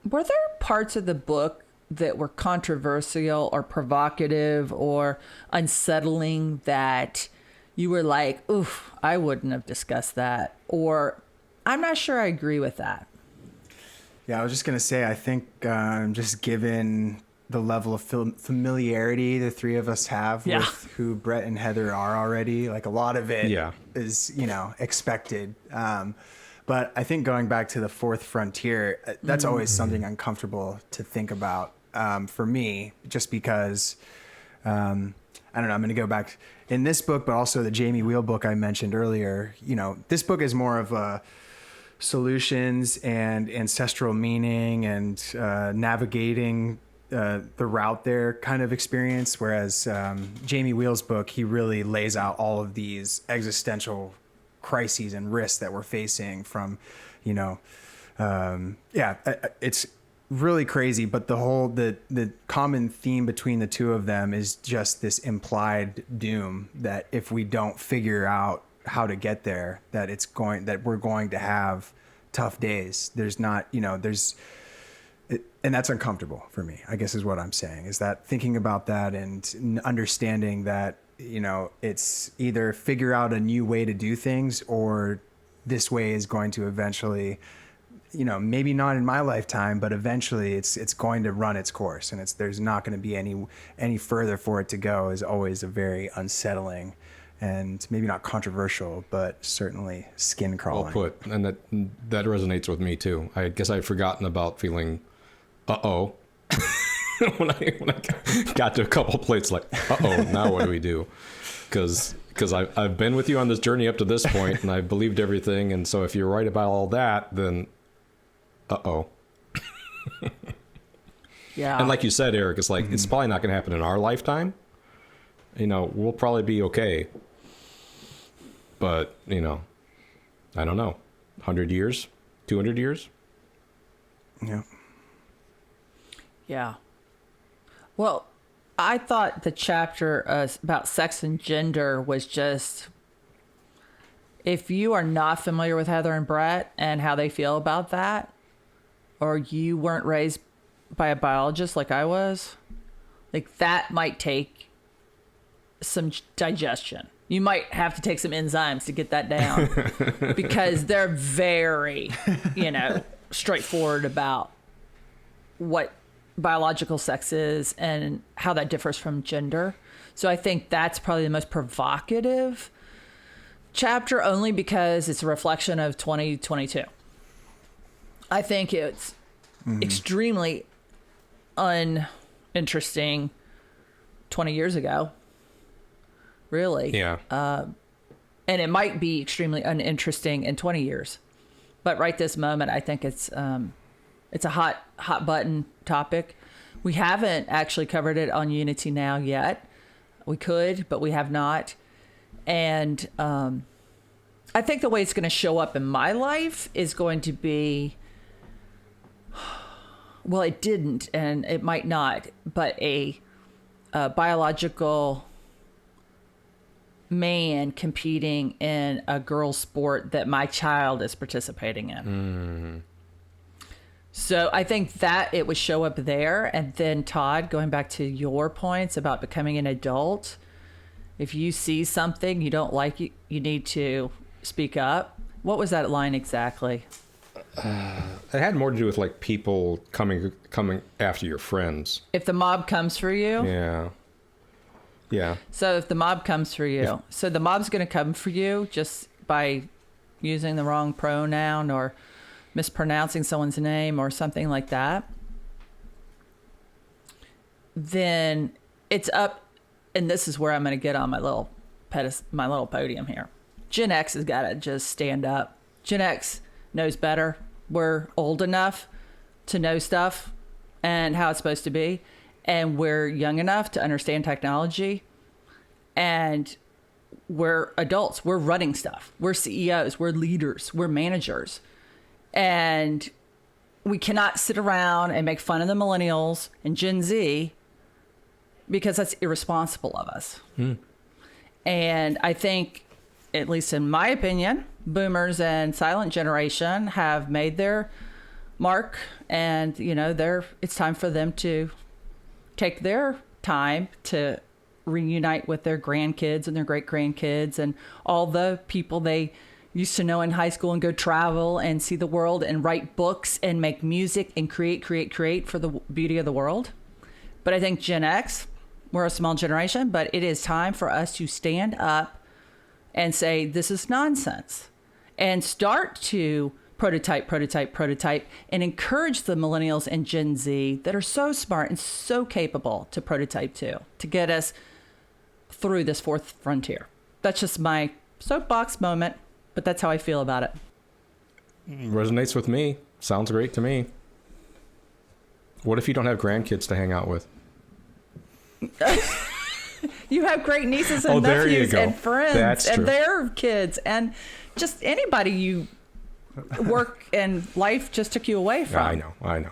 Were there parts of the book that were controversial or provocative or unsettling that you were like, oof, I wouldn't have discussed that? Or I'm not sure I agree with that. Yeah, I was just going to say, I think just given the level of familiarity the three of us have with who Brett and Heather are already, like a lot of it is, expected. But I think going back to the fourth frontier, that's always something uncomfortable to think about for me, just because, I don't know, I'm going to go back in this book, but also the Jamie Wheel book I mentioned earlier. This book is more of a solutions and ancestral meaning and navigating the route there kind of experience, whereas Jamie Wheel's book, he really lays out all of these existential crises and risks that we're facing from, it's really crazy. But the common theme between the two of them is just this implied doom that if we don't figure out how to get there, that we're going to have tough days. And that's uncomfortable for me, I guess is what I'm saying, is that thinking about that and understanding that, it's either figure out a new way to do things, or this way is going to eventually, maybe not in my lifetime, but eventually it's going to run its course, and there's not going to be any further for it to go, is always a very unsettling and maybe not controversial, but certainly skin crawling. Well put. And that resonates with me too. I guess I'd forgotten about feeling, uh-oh, when I got to a couple plates, like, uh-oh, now what do we do? Because I've been with you on this journey up to this point, and I believed everything. And so if you're right about all that, then uh-oh. Yeah. And like you said, Eric, it's like, it's probably not going to happen in our lifetime. We'll probably be okay. But, I don't know, 100 years, 200 years? Yeah. Yeah. Well, I thought the chapter about sex and gender was just, if you are not familiar with Heather and Brett and how they feel about that, or you weren't raised by a biologist like I was, like that might take some digestion. You might have to take some enzymes to get that down because they're very, straightforward about what biological sex is and how that differs from gender. So I think that's probably the most provocative chapter, only because it's a reflection of 2022. I think it's extremely uninteresting 20 years ago. Really. Yeah. And it might be extremely uninteresting in 20 years. But right this moment, I think it's a hot button topic. We haven't actually covered it on Unity Now yet. We could, but we have not. And I think the way it's going to show up in my life is going to be, well, it didn't, and it might not, but a biological man competing in a girl's sport that my child is participating in. So I think that it would show up there. And then Todd, going back to your points about becoming an adult, if you see something you don't like, you need to speak up. What was that line exactly? It had more to do with like people coming after your friends. If the mob comes for you? Yeah. So if the mob comes for you, so the mob's going to come for you just by using the wrong pronoun or mispronouncing someone's name or something like that, then it's up, and this is where I'm going to get on my little podium here. Gen X has got to just stand up. Gen X knows better. We're old enough to know stuff and how it's supposed to be. And we're young enough to understand technology. And we're adults. We're running stuff. We're CEOs. We're leaders. We're managers. And we cannot sit around and make fun of the millennials and Gen Z because that's irresponsible of us. And I think, at least in my opinion, boomers and silent generation have made their mark, and it's time for them to take their time to reunite with their grandkids and their great grandkids and all the people they used to know in high school, and go travel and see the world and write books and make music and create for the beauty of the world. But I think Gen X, we're a small generation, but it is time for us to stand up and say, this is nonsense, and start to prototype, and encourage the millennials and Gen Z that are so smart and so capable to prototype too, to get us through this fourth frontier. That's just my soapbox moment, but that's how I feel about it. Resonates with me. Sounds great to me. What if you don't have grandkids to hang out with? You have great nieces and nephews and friends. That's and true. Their kids and just anybody you work and life just took you away from. I know.